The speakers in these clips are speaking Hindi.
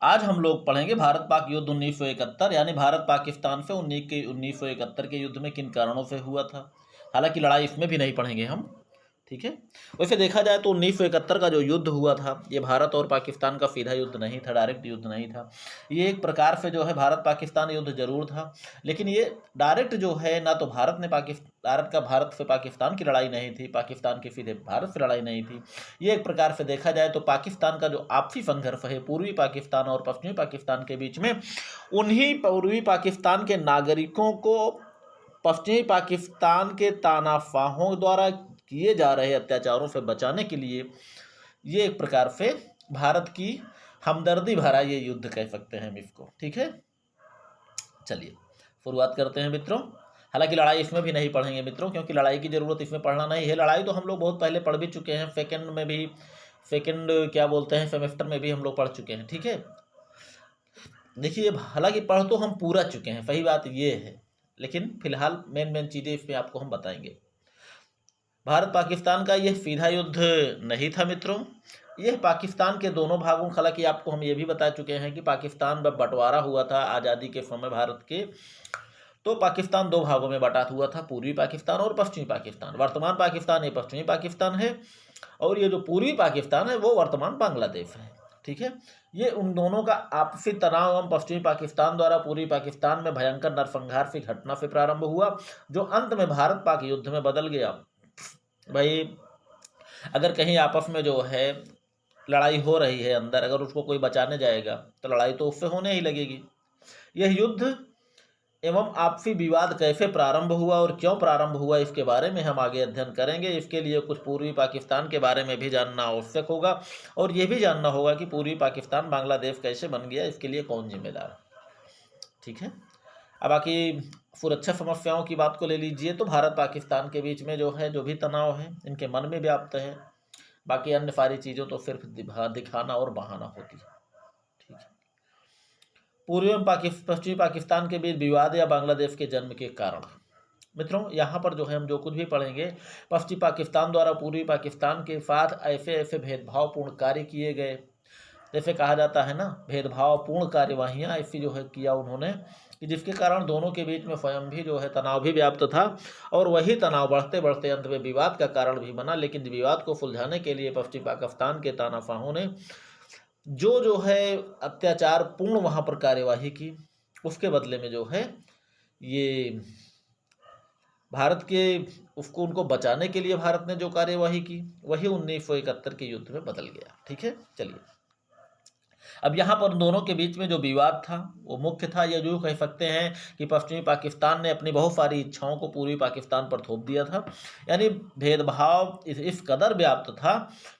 आज हम लोग पढ़ेंगे भारत पाक युद्ध 1971, यानी भारत पाकिस्तान से 1971 के युद्ध में किन कारणों से हुआ था। हालांकि लड़ाई इसमें भी नहीं पढ़ेंगे हम, ठीक है। वैसे देखा जाए तो 1971 का जो युद्ध हुआ था, ये भारत और पाकिस्तान का सीधा युद्ध नहीं था, डायरेक्ट युद्ध नहीं था। ये एक प्रकार से जो है भारत पाकिस्तान युद्ध जरूर था, लेकिन ये डायरेक्ट जो है ना तो भारत से पाकिस्तान की लड़ाई नहीं थी, पाकिस्तान की सीधे भारत से लड़ाई नहीं थी। ये एक प्रकार से देखा जाए तो पाकिस्तान का जो आपसी संघर्ष है पूर्वी पाकिस्तान और पश्चिमी पाकिस्तान के बीच में, उन्हीं पूर्वी पाकिस्तान के नागरिकों को पश्चिमी पाकिस्तान के तानाशाहों द्वारा किए जा रहे अत्याचारों से बचाने के लिए ये एक प्रकार से भारत की हमदर्दी भरा ये युद्ध कह सकते हैं हम इसको, ठीक है। चलिए शुरुआत करते हैं मित्रों। हालांकि लड़ाई इसमें भी नहीं पढ़ेंगे मित्रों, क्योंकि लड़ाई की ज़रूरत इसमें पढ़ना नहीं है। लड़ाई तो हम लोग बहुत पहले पढ़ भी चुके हैं, सेकेंड क्या बोलते हैं सेमेस्टर में भी हम लोग पढ़ चुके हैं, ठीक है। देखिए हालांकि पढ़ तो हम पूरा चुके हैं, सही बात ये है, लेकिन फिलहाल मेन चीज़ें इसमें आपको हम बताएंगे। भारत पाकिस्तान का यह सीधा युद्ध नहीं था मित्रों, यह पाकिस्तान के दोनों भागों, हालांकि आपको हम ये भी बता चुके हैं कि पाकिस्तान जब बंटवारा हुआ था आज़ादी के समय भारत के, तो पाकिस्तान दो भागों में बटा हुआ था, पूर्वी पाकिस्तान और पश्चिमी पाकिस्तान। वर्तमान पाकिस्तान ये पश्चिमी पाकिस्तान है, और ये जो पूर्वी पाकिस्तान है वो वर्तमान बांग्लादेश है, ठीक है। ये उन दोनों का आपसी तनाव एवं पश्चिमी पाकिस्तान द्वारा पूर्वी पाकिस्तान में भयंकर नरसंहार की घटना से प्रारंभ हुआ, जो अंत में भारत पाक युद्ध में बदल गया। भाई अगर कहीं आपस में जो है लड़ाई हो रही है अंदर, अगर उसको कोई बचाने जाएगा तो लड़ाई तो उससे होने ही लगेगी। यह युद्ध एवं आपसी विवाद कैसे प्रारंभ हुआ और क्यों प्रारंभ हुआ, इसके बारे में हम आगे अध्ययन करेंगे। इसके लिए कुछ पूर्वी पाकिस्तान के बारे में भी जानना आवश्यक होगा, और ये भी जानना होगा कि पूर्वी पाकिस्तान बांग्लादेश कैसे बन गया, इसके लिए कौन जिम्मेदार, ठीक है। अब बाकी सुरक्षा समस्याओं की बात को ले लीजिए, तो भारत पाकिस्तान के बीच में जो है जो भी तनाव है इनके मन में व्याप्त है, बाकी अन्य सारी चीज़ों तो सिर्फ दिखाना और बहाना होती है, ठीक है। पूर्वी एवं पश्चिमी पाकिस्तान के बीच विवाद या बांग्लादेश के जन्म के कारण मित्रों, यहाँ पर जो है हम जो कुछ भी पढ़ेंगे, पश्चिमी पाकिस्तान द्वारा पूर्वी पाकिस्तान के साथ ऐसे भेदभावपूर्ण कार्य किए गए, जैसे कहा जाता है ना, भेदभावपूर्ण कार्यवाहियाँ ऐसी जो है किया उन्होंने, कि जिसके कारण दोनों के बीच में स्वयं भी जो है तनाव भी व्याप्त था, और वही तनाव बढ़ते बढ़ते अंत में विवाद का कारण भी बना। लेकिन विवाद को सुलझाने के लिए पश्चिमी पाकिस्तान के तानाशाहों ने जो है अत्याचार पूर्ण वहाँ पर कार्यवाही की, उसके बदले में जो है ये भारत के उसको उनको बचाने के लिए भारत ने जो कार्यवाही की, वही 1971 के युद्ध में बदल गया, ठीक है। चलिए अब यहाँ पर दोनों के बीच में जो विवाद था वो मुख्य था, ये जो कह सकते हैं कि पश्चिमी पाकिस्तान ने अपनी बहुत सारी इच्छाओं को पूर्वी पाकिस्तान पर थोप दिया था, यानी भेदभाव इस कदर व्याप्त था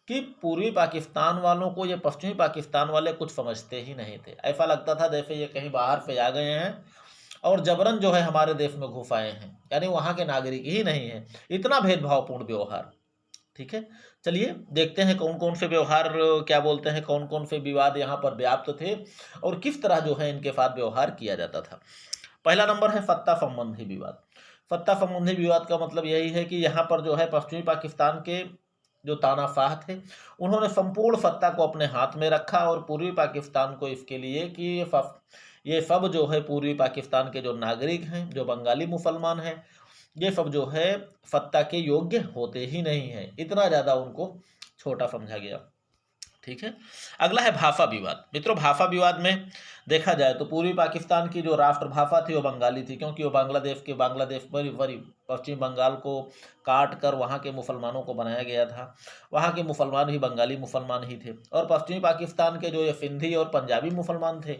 कि पूर्वी पाकिस्तान वालों को ये पश्चिमी पाकिस्तान वाले कुछ समझते ही नहीं थे। ऐसा लगता था जैसे ये कहीं बाहर से आ गए हैं और जबरन जो है हमारे देश में घुस आए हैं, यानी वहाँ के नागरिक ही नहीं हैं। इतना भेदभावपूर्ण व्यवहार, ठीक है। चलिए देखते हैं कौन कौन से व्यवहार, क्या बोलते हैं, कौन कौन से विवाद यहाँ पर व्याप्त थे और किस तरह जो है इनके साथ व्यवहार किया जाता था। पहला नंबर है सत्ता संबंधी विवाद। सत्ता संबंधी विवाद का मतलब यही है कि यहाँ पर जो है पश्चिमी पाकिस्तान के जो तानाशाह थे, उन्होंने संपूर्ण सत्ता को अपने हाथ में रखा, और पूर्वी पाकिस्तान को इसके लिए कि ये सब जो है पूर्वी पाकिस्तान के जो नागरिक हैं, जो बंगाली मुसलमान हैं, ये सब जो है सत्ता के योग्य होते ही नहीं हैं, इतना ज़्यादा उनको छोटा समझा गया, ठीक है। अगला है भाषा विवाद। मित्रों भाषा विवाद में देखा जाए तो पूर्वी पाकिस्तान की जो राष्ट्रभाषा थी वो बंगाली थी, क्योंकि वो बांग्लादेश पर पश्चिम बंगाल को काट कर वहाँ के मुसलमानों को बनाया गया था। वहाँ के मुसलमान भी बंगाली मुसलमान ही थे, और पश्चिमी पाकिस्तान के जो ये सिंधी और पंजाबी मुसलमान थे,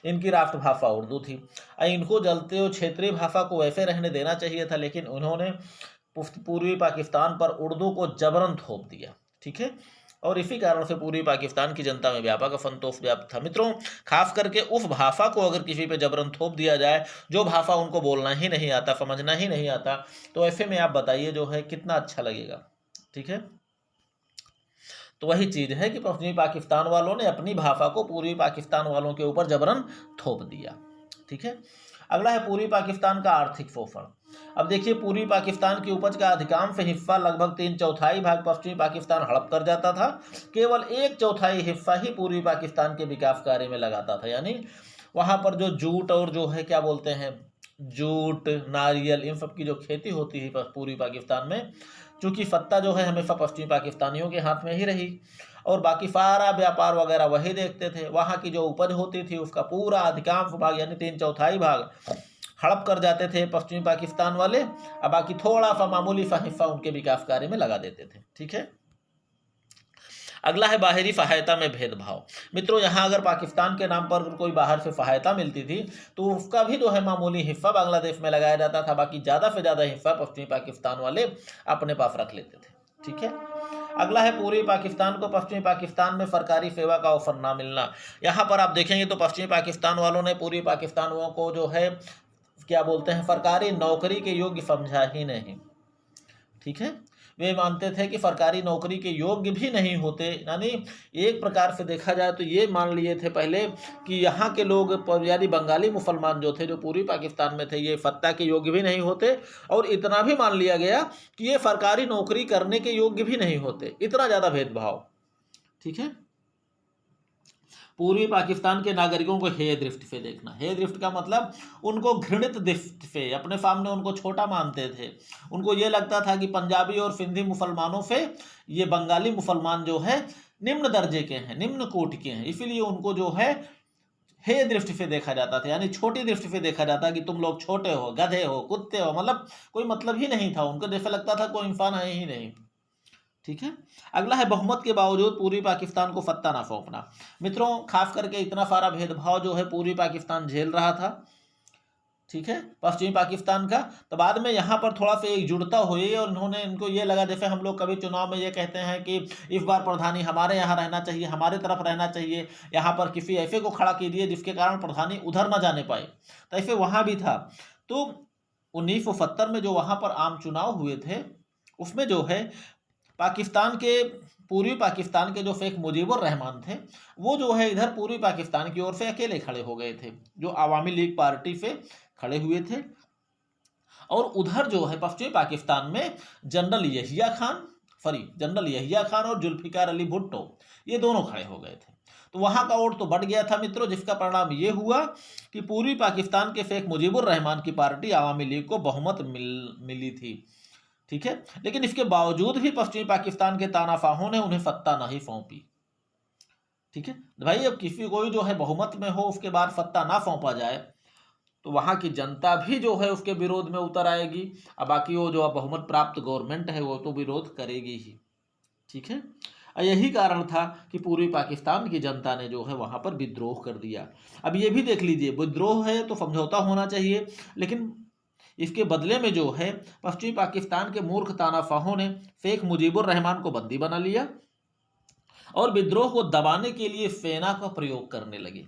इनकी राष्ट्रभाषा उर्दू थी। इनको जलते हुए क्षेत्रीय भाषा को वैसे रहने देना चाहिए था, लेकिन उन्होंने पूर्वी पाकिस्तान पर उर्दू को जबरन थोप दिया, ठीक है। और इसी कारण से पूर्वी पाकिस्तान की जनता में व्यापक असंतोष व्याप्त था। मित्रों खास करके उस भाषा को अगर किसी पे जबरन थोप दिया जाए, जो भाषा उनको बोलना ही नहीं आता, समझना ही नहीं आता, तो ऐसे में आप बताइए जो है कितना अच्छा लगेगा, ठीक है। तो वही चीज़ है कि पश्चिमी पाकिस्तान वालों ने अपनी भाषा को पूर्वी पाकिस्तान वालों के ऊपर जबरन थोप दिया, ठीक है। अगला है पूर्वी पाकिस्तान का आर्थिक शोषण। अब देखिए, पूर्वी पाकिस्तान की उपज का अधिकांश हिस्सा लगभग 3/4 भाग पश्चिमी पाकिस्तान हड़प कर जाता था। केवल 1/4 हिस्सा ही पूर्वी पाकिस्तान के विकास कार्य में लगाता था। यानी वहाँ पर जो जूट और जो है क्या बोलते हैं, जूट, नारियल, इन सब की जो खेती होती है पूर्वी पाकिस्तान में, चूँकि सत्ता जो है हमेशा पश्चिमी पाकिस्तानियों के हाथ में ही रही और बाकी सारा व्यापार वगैरह वही देखते थे। वहाँ की जो उपज होती थी उसका पूरा अधिकांश भाग यानी 3/4 भाग हड़प कर जाते थे पश्चिमी पाकिस्तान वाले, और बाकी थोड़ा सा मामूली सा हिस्सा उनके विकास कार्य में लगा देते थे। ठीक है, अगला है बाहरी सहायता में भेदभाव। मित्रों, यहाँ अगर पाकिस्तान के नाम पर कोई बाहर से सहायता मिलती थी तो उसका भी जो है मामूली हिस्सा बांग्लादेश में लगाया जाता था, बाकी ज़्यादा से ज़्यादा हिस्सा पश्चिमी पाकिस्तान वाले अपने पास रख लेते थे। ठीक है, अगला है पूर्वी पाकिस्तान को पश्चिमी पाकिस्तान में सरकारी सेवा का अवसर ना मिलना। यहाँ पर आप देखेंगे तो पश्चिमी पाकिस्तान वालों ने पूर्वी पाकिस्तान वालों को जो है क्या बोलते हैं, सरकारी नौकरी के योग्य समझा ही नहीं। ठीक है, वे मानते थे कि सरकारी नौकरी के योग्य भी नहीं होते। यानी एक प्रकार से देखा जाए तो ये मान लिए थे पहले कि यहाँ के लोग यानी बंगाली मुसलमान जो थे, जो पूर्वी पाकिस्तान में थे, ये सत्ता के योग्य भी नहीं होते, और इतना भी मान लिया गया कि ये सरकारी नौकरी करने के योग्य भी नहीं होते। इतना ज़्यादा भेदभाव। ठीक है, पूर्वी पाकिस्तान के नागरिकों को हेय दृष्टि से देखना। हेय दृष्टि का मतलब उनको घृणित दृष्टि से, अपने सामने उनको छोटा मानते थे। उनको ये लगता था कि पंजाबी और सिंधी मुसलमानों से ये बंगाली मुसलमान जो है निम्न दर्जे के हैं, निम्न कोटि के हैं, इसीलिए उनको जो है हेय दृष्टि से देखा जाता था, यानी छोटी दृष्टि से देखा जाता कि तुम लोग छोटे हो, गधे हो, कुत्ते हो, मतलब कोई मतलब ही नहीं था उनको, जैसा लगता था कोई इंसान है ही नहीं। ठीक है, अगला है बहुमत के बावजूद पूर्वी पाकिस्तान को सत्ता ना सौंपना। मित्रों, खास करके इतना सारा भेदभाव जो है पूर्वी पाकिस्तान झेल रहा था, ठीक है, पश्चिमी पाकिस्तान का, तो बाद में यहाँ पर थोड़ा सा एकजुटता हुई और उन्होंने, इनको ये लगा, जैसे हम लोग कभी चुनाव में ये कहते हैं कि इस बार प्रधानी हमारे यहाँ रहना चाहिए, हमारे तरफ रहना चाहिए, यहाँ पर किसी ऐसे को खड़ा कीजिए जिसके कारण प्रधानी उधर ना जाने पाए, तो ऐसे वहाँ भी था। तो 1970 में जो वहाँ पर आम चुनाव हुए थे उसमें जो है पाकिस्तान के, पूर्वी पाकिस्तान के जो शेख मुजीबुर रहमान थे, वो जो है इधर पूर्वी पाकिस्तान की ओर से अकेले खड़े हो गए थे, जो अवामी लीग पार्टी से खड़े हुए थे। और उधर जो है पश्चिमी पाकिस्तान में जनरल यहिया खान और जुल्फिकार अली भुट्टो, ये दोनों खड़े हो गए थे। तो वहाँ का वोट तो बढ़ गया था मित्रों, जिसका परिणाम ये हुआ कि पूर्वी पाकिस्तान के शेख मुजीबुर रहमान की पार्टी अवामी लीग को बहुमत मिली थी। ठीक है, लेकिन इसके बावजूद भी पश्चिमी पाकिस्तान के तानाशाहों ने उन्हें सत्ता नहीं सौंपी। ठीक है भाई, अब किसी कोई जो है बहुमत में हो उसके बाद सत्ता ना सौंपा जाए तो वहाँ की जनता भी जो है उसके विरोध में उतर आएगी, और बाकी वो जो बहुमत प्राप्त गवर्नमेंट है वो तो विरोध करेगी ही। ठीक है, यही कारण था कि पूर्वी पाकिस्तान की जनता ने जो है वहाँ पर विद्रोह कर दिया। अब ये भी देख लीजिए, विद्रोह है तो समझौता होना चाहिए, लेकिन इसके बदले में जो है पश्चिमी पाकिस्तान के मूर्ख तानाशाहों ने शेख मुजीबुर रहमान को बंदी बना लिया और विद्रोह को दबाने के लिए सेना का प्रयोग करने लगे।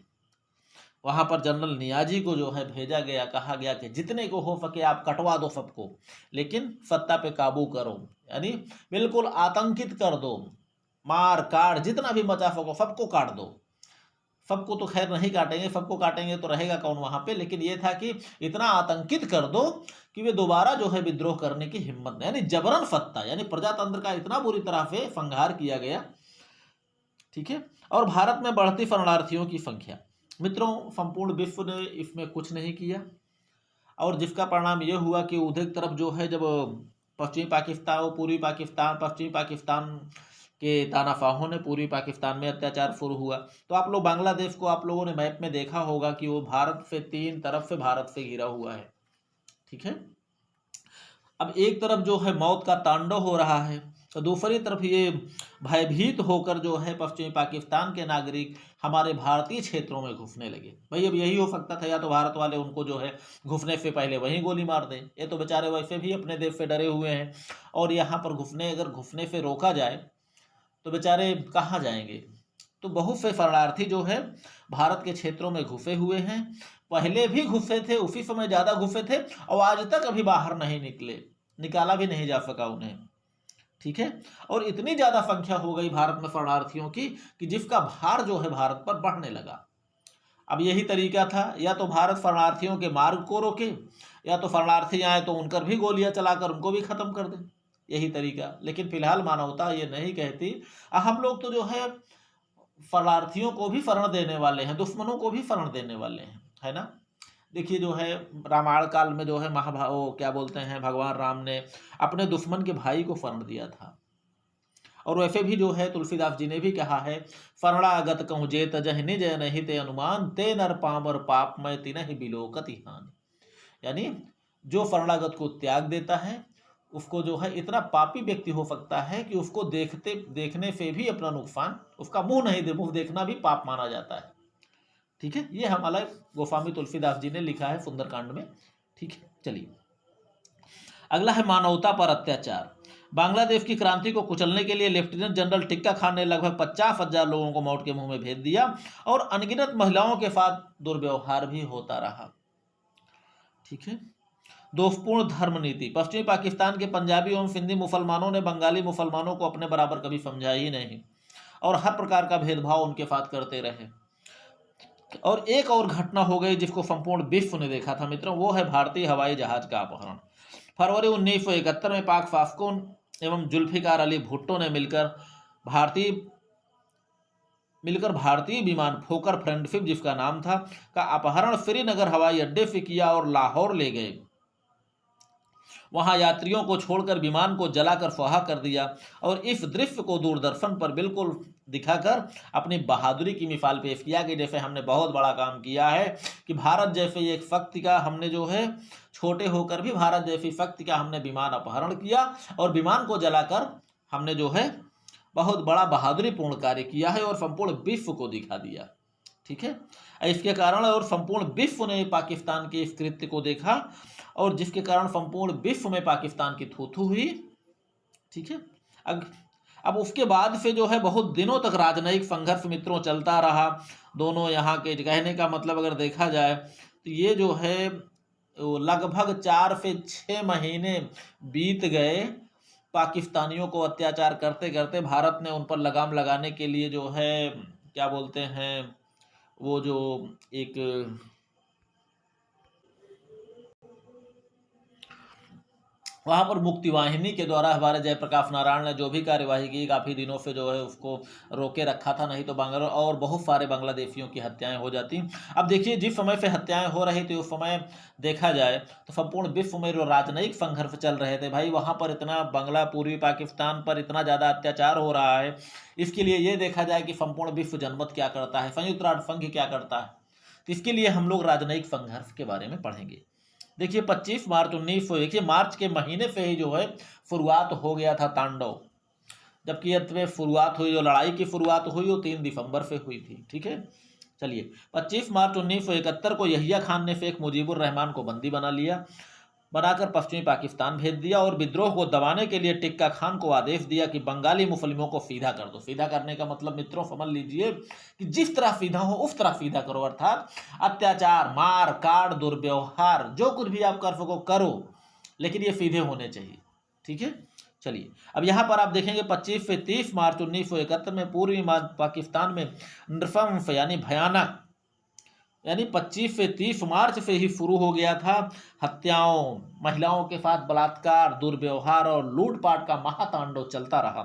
वहां पर जनरल नियाजी को जो है भेजा गया, कहा गया कि जितने को हो सके आप कटवा दो सबको, लेकिन सत्ता पे काबू करो, यानी बिल्कुल आतंकित कर दो, मार काट जितना भी मचा सको सबको काट दो। सबको तो खैर नहीं काटेंगे, सबको काटेंगे तो रहेगा कौन वहां पे, लेकिन ये था कि इतना आतंकित कर दो कि वे दोबारा जो है विद्रोह करने की हिम्मत नहीं, यानी जबरन सत्ता, यानी प्रजातंत्र का इतना बुरी तरह से संहार किया गया। ठीक है, और भारत में बढ़ती शरणार्थियों की संख्या। मित्रों, संपूर्ण विश्व ने इसमें कुछ नहीं किया, और जिसका परिणाम यह हुआ कि उधर तरफ जो है जब पश्चिमी पाकिस्तान, पूर्वी पाकिस्तान, पश्चिमी पाकिस्तान के तानाशाहों ने पूर्वी पाकिस्तान में अत्याचार शुरू हुआ, तो आप लोग बांग्लादेश को आप लोगों ने मैप में देखा होगा कि वो भारत से 3 तरफ से भारत से घिरा हुआ है। ठीक है, अब एक तरफ जो है मौत का तांडव हो रहा है, तो दूसरी तरफ ये भयभीत होकर जो है पश्चिमी पाकिस्तान के नागरिक हमारे भारतीय क्षेत्रों में घुसने लगे। भाई अब यही हो सकता था, या तो भारत वाले उनको जो है घुसने से पहले वहीं गोली मार दें, ये तो बेचारे वैसे भी अपने देश से डरे हुए हैं, और यहाँ पर अगर घुसने से रोका जाए तो बेचारे कहाँ जाएंगे। तो बहुत से शरणार्थी जो है भारत के क्षेत्रों में घुसे हुए हैं, पहले भी घुसे थे, उसी समय ज़्यादा घुसे थे, और आज तक अभी बाहर नहीं निकाला भी नहीं जा सका उन्हें। ठीक है, और इतनी ज़्यादा संख्या हो गई भारत में शरणार्थियों की कि जिसका भार जो है भारत पर बढ़ने लगा। अब यही तरीका था, या तो भारत शरणार्थियों के मार्ग को रोके, या तो शरणार्थी आए तो उन पर भी गोलियां चलाकर उनको भी खत्म कर दें, यही तरीका। लेकिन फिलहाल मानवता ये नहीं कहती। हम लोग तो जो है शरणार्थियों को भी शरण देने वाले हैं, दुश्मनों को भी शरण देने वाले हैं, है ना। देखिए जो है रामायण काल में जो है वो क्या बोलते हैं, भगवान राम ने अपने दुश्मन के भाई को शरण दिया था। और वैसे भी जो है तुलसीदास जी ने भी कहा है, शरणागत कहूँ जेत जह निज नहीं ते अनुमान, ते नर पामर पाप मैं तिनहि बिलोकति हानि। यानी जो शरणागत को त्याग देता है उसको जो है इतना पापी व्यक्ति हो सकता है कि उसको देखने से भी अपना नुकसान, उसका मुंह नहीं दे, मुंह देखना भी पाप माना जाता है। ठीक है, ये हमारा गोस्वामी तुलसीदास जी ने लिखा है सुंदरकांड में। ठीक है, चलिए अगला है मानवता पर अत्याचार। बांग्लादेश की क्रांति को कुचलने के लिए लेफ्टिनेंट जनरल टिक्का खान ने लगभग 50,000 लोगों को मौत के मुंह में भेज दिया और अनगिनत महिलाओं के साथ दुर्व्यवहार भी होता रहा। ठीक है, दोषपूर्ण धर्म नीति। पश्चिमी पाकिस्तान के पंजाबी एवं सिंधी मुसलमानों ने बंगाली मुसलमानों को अपने बराबर कभी समझा ही नहीं और हर प्रकार का भेदभाव उनके साथ करते रहे। और एक और घटना हो गई जिसको संपूर्ण विश्व ने देखा था मित्रों, वो है भारतीय हवाई जहाज का अपहरण। फरवरी 1971 में पाक फास्को एवं जुल्फिकार अली भुट्टो ने मिलकर भारतीय विमान फोकर फ्रेंडशिप जिसका नाम था का अपहरण श्रीनगर हवाई अड्डे से किया और लाहौर ले गए। वहां यात्रियों को छोड़कर विमान को जलाकर स्वाहा कर दिया और इस दृश्य को दूरदर्शन पर बिल्कुल दिखाकर अपनी बहादुरी की मिसाल पेश किया कि जैसे हमने बहुत बड़ा काम किया है, कि भारत जैसे एक शक्ति का हमने जो है छोटे होकर भी भारत जैसी शक्ति का हमने विमान अपहरण किया और विमान को जलाकर हमने जो है बहुत बड़ा बहादुरीपूर्ण कार्य किया है और संपूर्ण विश्व को दिखा दिया। ठीक है, इसके कारण और संपूर्ण विश्व ने पाकिस्तान के इस कृत्य को देखा और जिसके कारण संपूर्ण विश्व में पाकिस्तान की थू-थू हुई। ठीक है, अब उसके बाद से जो है बहुत दिनों तक राजनयिक संघर्ष मित्रों चलता रहा दोनों यहाँ के। कहने का मतलब अगर देखा जाए तो ये जो है लगभग 4 से 6 महीने बीत गए पाकिस्तानियों को अत्याचार करते करते। भारत ने उन पर लगाम लगाने के लिए जो है क्या बोलते हैं, वो जो एक वहाँ पर मुक्ति वाहिनी के द्वारा हमारे जयप्रकाश नारायण ने जो भी कार्यवाही की, काफ़ी दिनों से जो है उसको रोके रखा था, नहीं तो बांग्ला और बहुत सारे बांग्लादेशियों की हत्याएं हो जाती। अब देखिए जिस समय से हत्याएं हो रही थी उस समय देखा जाए तो संपूर्ण विश्व में जो राजनयिक संघर्ष चल रहे थे भाई, वहाँ पर इतना बांग्ला पूर्वी पाकिस्तान पर इतना ज़्यादा अत्याचार हो रहा है। इसके लिए ये देखा जाए कि संपूर्ण विश्व जनमत क्या करता है, संयुक्त राष्ट्र संघ क्या करता है, तो इसके लिए हम लोग राजनयिक संघर्ष के बारे में पढ़ेंगे। देखिए 25 मार्च 1901, मार्च के महीने से ही जो है शुरुआत हो गया था तांडव, जबकि अंत शुरुआत हुई, जो लड़ाई की शुरुआत हुई वो 3 दिसंबर से हुई थी। ठीक है, चलिए 25 मार्च 1971 को यहिया खान ने शेख मुजीबुर रहमान को बंदी बनाकर पश्चिमी पाकिस्तान भेज दिया और विद्रोह को दबाने के लिए टिक्का खान को आदेश दिया कि बंगाली मुस्लिमों को सीधा कर दो। सीधा करने का मतलब मित्रों समझ लीजिए कि जिस तरह सीधा हो उस तरह सीधा करो, अर्थात अत्याचार, मार काट, दुर्व्यवहार जो कुछ भी आप कर सको करो, लेकिन ये सीधे होने चाहिए। ठीक है, चलिए अब यहाँ पर आप देखेंगे 25 से 30 मार्च 1971 में पूर्वी पाकिस्तान में नृशंस यानी भयानक, यानी 25 से 30 मार्च से ही शुरू हो गया था हत्याओं, महिलाओं के साथ बलात्कार, दुर्व्यवहार और लूटपाट का महातांडव चलता रहा।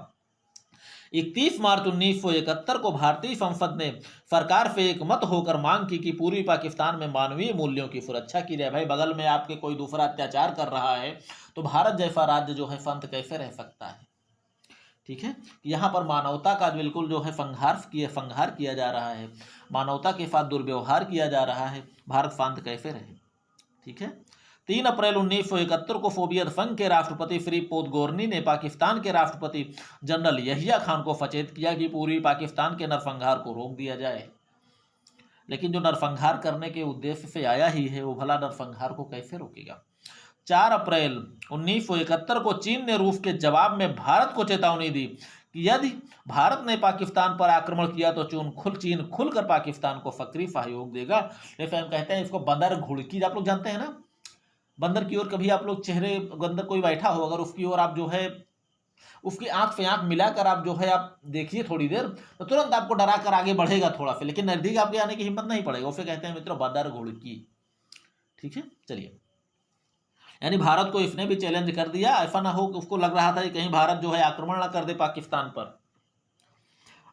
31 मार्च 1971 को भारतीय संसद ने सरकार से एक मत होकर मांग की कि पूर्वी पाकिस्तान में मानवीय मूल्यों की सुरक्षा की जाए। भाई बगल में आपके कोई दूसरा अत्याचार कर रहा है तो भारत जैसा राज्य जो है शांत कैसे रह सकता है। ठीक है, यहाँ पर मानवता का बिल्कुल जो है संहार किया जा रहा है, मानवता के साथ दुर्व्यवहार किया जा रहा है, भारत शांत कैसे रहे। ठीक है, 3 अप्रैल 1971 को सोवियत संघ के राष्ट्रपति श्री पोदगोर्नी ने पाकिस्तान के राष्ट्रपति जनरल यहिया खान को सचेत किया कि पूर्वी पाकिस्तान के नरसंहार को रोक दिया जाए। लेकिन जो नरसंहार करने के उद्देश्य से आया ही है वो भला नरसंहार को कैसे रोकेगा। 4 अप्रैल 1971 को चीन ने रूस के जवाब में भारत को चेतावनी दी कि यदि भारत ने पाकिस्तान पर आक्रमण किया तो चीन खुलकर पाकिस्तान को सक्रिय सहयोग देगा। जैसे हम कहते हैं इसको बंदर घुड़की, आप लोग जानते हैं ना, बंदर की ओर कभी आप लोग बंदर कोई बैठा हो अगर उसकी ओर आप जो है उसकी आंख से आंख मिलाकर आप जो है आप देखिए थोड़ी देर, तो तुरंत आपको डरा कर आगे बढ़ेगा थोड़ा सा, लेकिन नजदीक आपके आने की हिम्मत नहीं पड़ेगा। उसे कहते हैं मित्रों बदर घुड़की। ठीक है, चलिए। यानी भारत को इसने भी चैलेंज कर दिया। ऐसा ना हो कि उसको लग रहा था कि कहीं भारत जो है आक्रमण ना कर दे पाकिस्तान पर।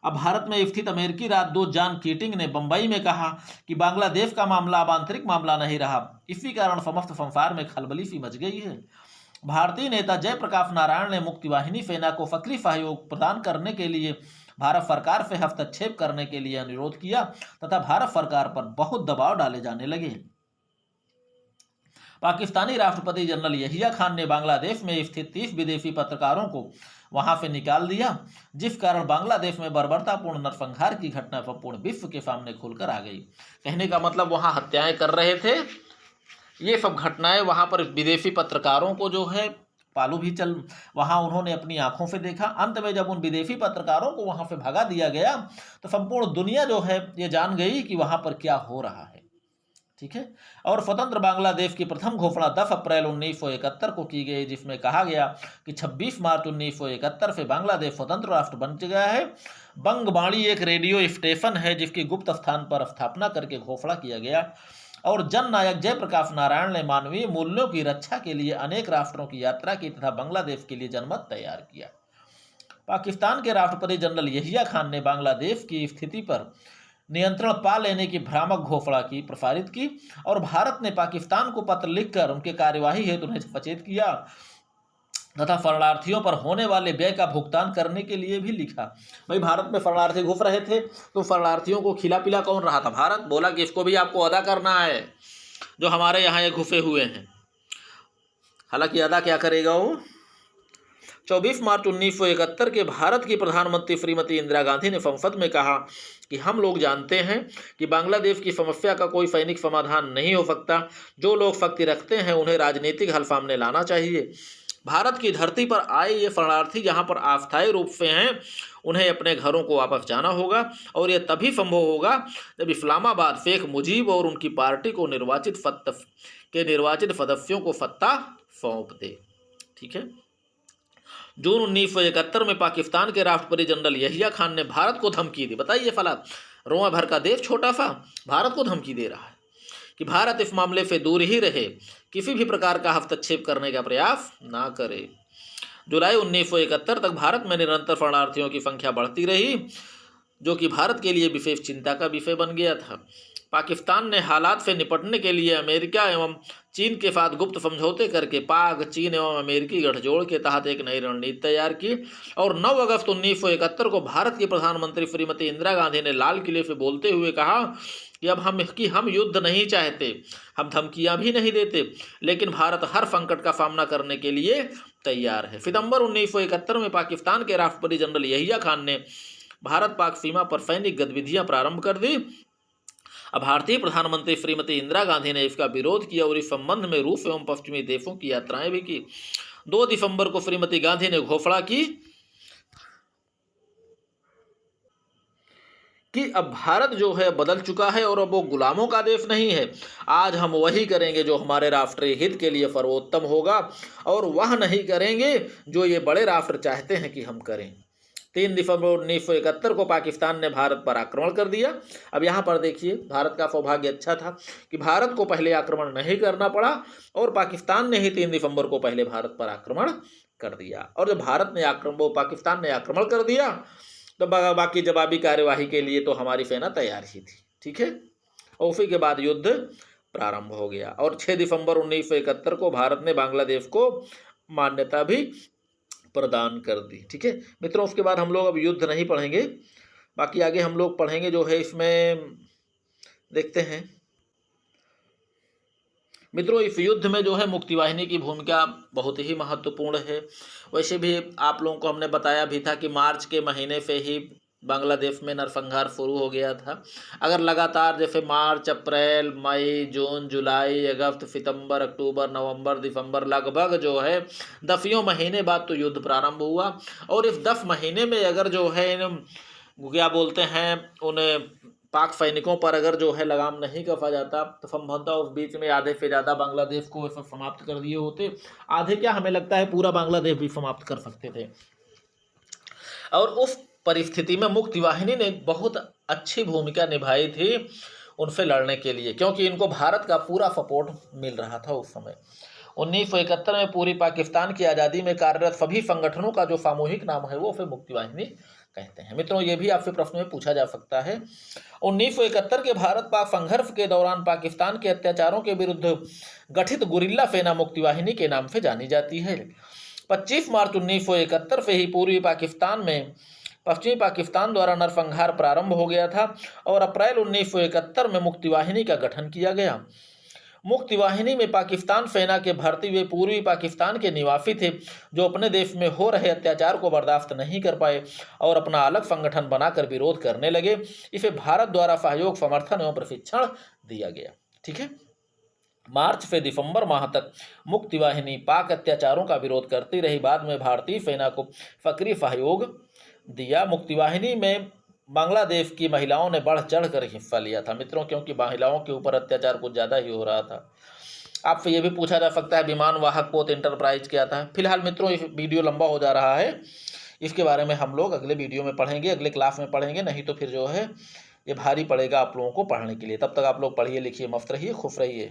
अब भारत में स्थित अमेरिकी राजदूत जॉन कीटिंग ने बंबई में कहा कि बांग्लादेश का मामला अब आंतरिक मामला नहीं रहा, इसी कारण समस्त संसार में खलबली सी मच गई है। भारतीय नेता जयप्रकाश नारायण ने मुक्ति वाहिनी सेना को सक्रिय सहयोग प्रदान करने के लिए भारत सरकार से हस्तक्षेप करने के लिए अनुरोध किया तथा भारत सरकार पर बहुत दबाव डाले जाने लगे। पाकिस्तानी राष्ट्रपति जनरल यहिया खान ने बांग्लादेश में स्थित 30 विदेशी पत्रकारों को वहां से निकाल दिया, जिस कारण बांग्लादेश में बर्बरतापूर्ण नरसंहार की घटना संपूर्ण विश्व के सामने खुलकर आ गई। कहने का मतलब वहां हत्याएं कर रहे थे, ये सब घटनाएं वहां पर विदेशी पत्रकारों को जो है पालू भी चल वहां उन्होंने अपनी आंखों से देखा। अंत में जब उन विदेशी पत्रकारों को वहां से भगा दिया गया तो संपूर्ण दुनिया जो है ये जान गई कि वहां पर क्या हो रहा है। ठीक है, और स्वतंत्र बांग्लादेश की प्रथम घोषणा 10 अप्रैल 1971 को की गई, जिसमें कहा गया कि 26 मार्च 1971 से बांग्लादेश स्वतंत्र राष्ट्र बन गया है। बंगबाणी एक रेडियो स्टेशन है जिसकी गुप्त स्थान पर स्थापना करके घोषणा किया गया। और जन नायक जयप्रकाश नारायण ने मानवीय मूल्यों की रक्षा के लिए अनेक राष्ट्रों की यात्रा की तथा बांग्लादेश के लिए जनमत तैयार किया। पाकिस्तान के राष्ट्रपति जनरल यहिया खान ने बांग्लादेश की स्थिति पर नियंत्रण पा लेने की भ्रामक घोषणा की प्रसारित की और भारत ने पाकिस्तान को पत्र लिखकर उनके कार्यवाही हेतु उन्हें सचेत किया तथा शरणार्थियों पर होने वाले व्यय का भुगतान करने के लिए भी लिखा। भाई भारत में शरणार्थी घुस रहे थे तो शरणार्थियों को खिला पिला कौन रहा था? भारत। बोला कि इसको भी आपको अदा करना है जो हमारे यहाँ ये घुसे हुए हैं। हालांकि अदा क्या करेगा वो? 24 मार्च 1971 के भारत की प्रधानमंत्री श्रीमती इंदिरा गांधी ने संसद में कहा कि हम लोग जानते हैं कि बांग्लादेश की समस्या का कोई सैनिक समाधान नहीं हो सकता। जो लोग शक्ति रखते हैं उन्हें राजनीतिक हल सामने लाना चाहिए। भारत की धरती पर आए ये शरणार्थी जहाँ पर अस्थायी रूप से हैं उन्हें अपने घरों को वापस जाना होगा और यह तभी संभव होगा जब इस्लामाबाद शेख मुजीब और उनकी पार्टी को निर्वाचित सदस्यों को सत्ता सौंप दे। ठीक है। जून 1971 में पाकिस्तान के राष्ट्रपति जनरल यहिया खान ने भारत को धमकी दी। बताइए फला रोआ भर का देश छोटा सा भारत को धमकी दे रहा है कि भारत इस मामले से दूर ही रहे, किसी भी प्रकार का हस्तक्षेप करने का प्रयास ना करे। जुलाई 1971 तक भारत में निरंतर शरणार्थियों की संख्या बढ़ती रही, जो कि भारत के लिए विशेष चिंता का विषय बन गया था। पाकिस्तान ने हालात से निपटने के लिए अमेरिका एवं चीन के साथ गुप्त समझौते करके पाक, चीन एवं अमेरिकी गठजोड़ के तहत एक नई रणनीति तैयार की और 9 अगस्त 1971 को भारत की प्रधानमंत्री श्रीमती इंदिरा गांधी ने लाल किले से बोलते हुए कहा कि अब हम युद्ध नहीं चाहते, हम धमकियां भी नहीं देते, लेकिन भारत हर संकट का सामना करने के लिए तैयार है। सितंबर 1971 में पाकिस्तान के राष्ट्रपति जनरल यहिया खान ने भारत पाक सीमा पर सैनिक गतिविधियां प्रारंभ कर दी। अब भारतीय प्रधानमंत्री श्रीमती इंदिरा गांधी ने इसका विरोध किया और इस संबंध में रूस एवं पश्चिमी देशों की यात्राएं भी की। 2 दिसंबर को श्रीमती गांधी ने घोषणा की कि अब भारत जो है बदल चुका है और अब वो गुलामों का देश नहीं है। आज हम वही करेंगे जो हमारे राष्ट्रीय हित के लिए सर्वोत्तम होगा और वह नहीं करेंगे जो ये बड़े राष्ट्र चाहते हैं कि हम करें। 3 दिसंबर 1971 को पाकिस्तान ने भारत पर आक्रमण कर दिया। अब यहाँ पर देखिए भारत का सौभाग्य अच्छा था कि भारत को पहले आक्रमण नहीं करना पड़ा और पाकिस्तान ने ही 3 दिसंबर को पहले भारत पर आक्रमण कर दिया। और जब पाकिस्तान ने आक्रमण कर दिया तो बाकी जवाबी कार्यवाही के लिए तो हमारी सेना तैयार ही थी। ठीक है, और उसी के बाद युद्ध प्रारंभ हो गया और 6 दिसंबर 1971 को भारत ने बांग्लादेश को मान्यता भी प्रदान कर दी। ठीक है मित्रों, उसके बाद हम लोग अब युद्ध नहीं पढ़ेंगे, बाकी आगे हम लोग पढ़ेंगे जो है इसमें देखते हैं। मित्रों, इस युद्ध में जो है मुक्ति वाहिनी की भूमिका बहुत ही महत्वपूर्ण है। वैसे भी आप लोगों को हमने बताया भी था कि मार्च के महीने से ही बांग्लादेश में नरसंहार शुरू हो गया था। अगर लगातार जैसे मार्च, अप्रैल, मई, जून, जुलाई, अगस्त, सितंबर, अक्टूबर, नवंबर, दिसंबर, लगभग जो है 10 महीने बाद तो युद्ध प्रारंभ हुआ और इस 10 महीने में अगर जो है क्या बोलते हैं उन पाक सैनिकों पर अगर जो है लगाम नहीं कसा जाता तो संभवतः उस बीच में आधे से ज़्यादा बांग्लादेश को समाप्त कर दिए होते। आधे क्या, हमें लगता है पूरा बांग्लादेश भी समाप्त कर सकते थे। और उस परिस्थिति में मुक्तिवाहिनी ने बहुत अच्छी भूमिका निभाई थी उनसे लड़ने के लिए, क्योंकि इनको भारत का पूरा सपोर्ट मिल रहा था उस समय। 1971 में पूरी पाकिस्तान की आज़ादी में कार्यरत सभी संगठनों का जो सामूहिक नाम है वो फिर मुक्तिवाहिनी कहते हैं। मित्रों, ये भी आपसे प्रश्न में पूछा जा सकता है। 1971 के भारत पाक संघर्ष के दौरान पाकिस्तान के अत्याचारों के विरुद्ध गठित गुरिल्ला सेना मुक्तिवाहिनी के नाम से जानी जाती है। 25 मार्च 1971 से ही पूर्वी पाकिस्तान में पश्चिमी पाकिस्तान द्वारा नरसंहार प्रारंभ हो गया था और अप्रैल 1971 में मुक्तिवाहिनी का गठन किया गया। मुक्तिवाहिनी में पाकिस्तान सेना के भर्ती हुए पूर्वी पाकिस्तान के निवासी थे जो अपने देश में हो रहे अत्याचार को बर्दाश्त नहीं कर पाए और अपना अलग संगठन बनाकर विरोध करने लगे। इसे भारत द्वारा सहयोग, समर्थन एवं प्रशिक्षण दिया गया। ठीक है, मार्च से दिसंबर माह तक मुक्तिवाहिनी पाक अत्याचारों का विरोध करती रही। बाद में भारतीय सेना को सक्रिय सहयोग दिया। मुक्तिवाहिनी में बांग्लादेश की महिलाओं ने बढ़ चढ़ कर हिस्सा लिया था मित्रों, क्योंकि महिलाओं के ऊपर अत्याचार कुछ ज़्यादा ही हो रहा था। आपसे ये भी पूछा जा सकता है विमान वाहक पोत इंटरप्राइज क्या था। फिलहाल मित्रों ये वीडियो लंबा हो जा रहा है, इसके बारे में हम लोग अगले वीडियो में पढ़ेंगे, अगले क्लास में पढ़ेंगे, नहीं तो फिर जो है ये भारी पड़ेगा आप लोगों को पढ़ने के लिए। तब तक आप लोग पढ़िए लिखिए, मस्त रहिए, खुश रहिए।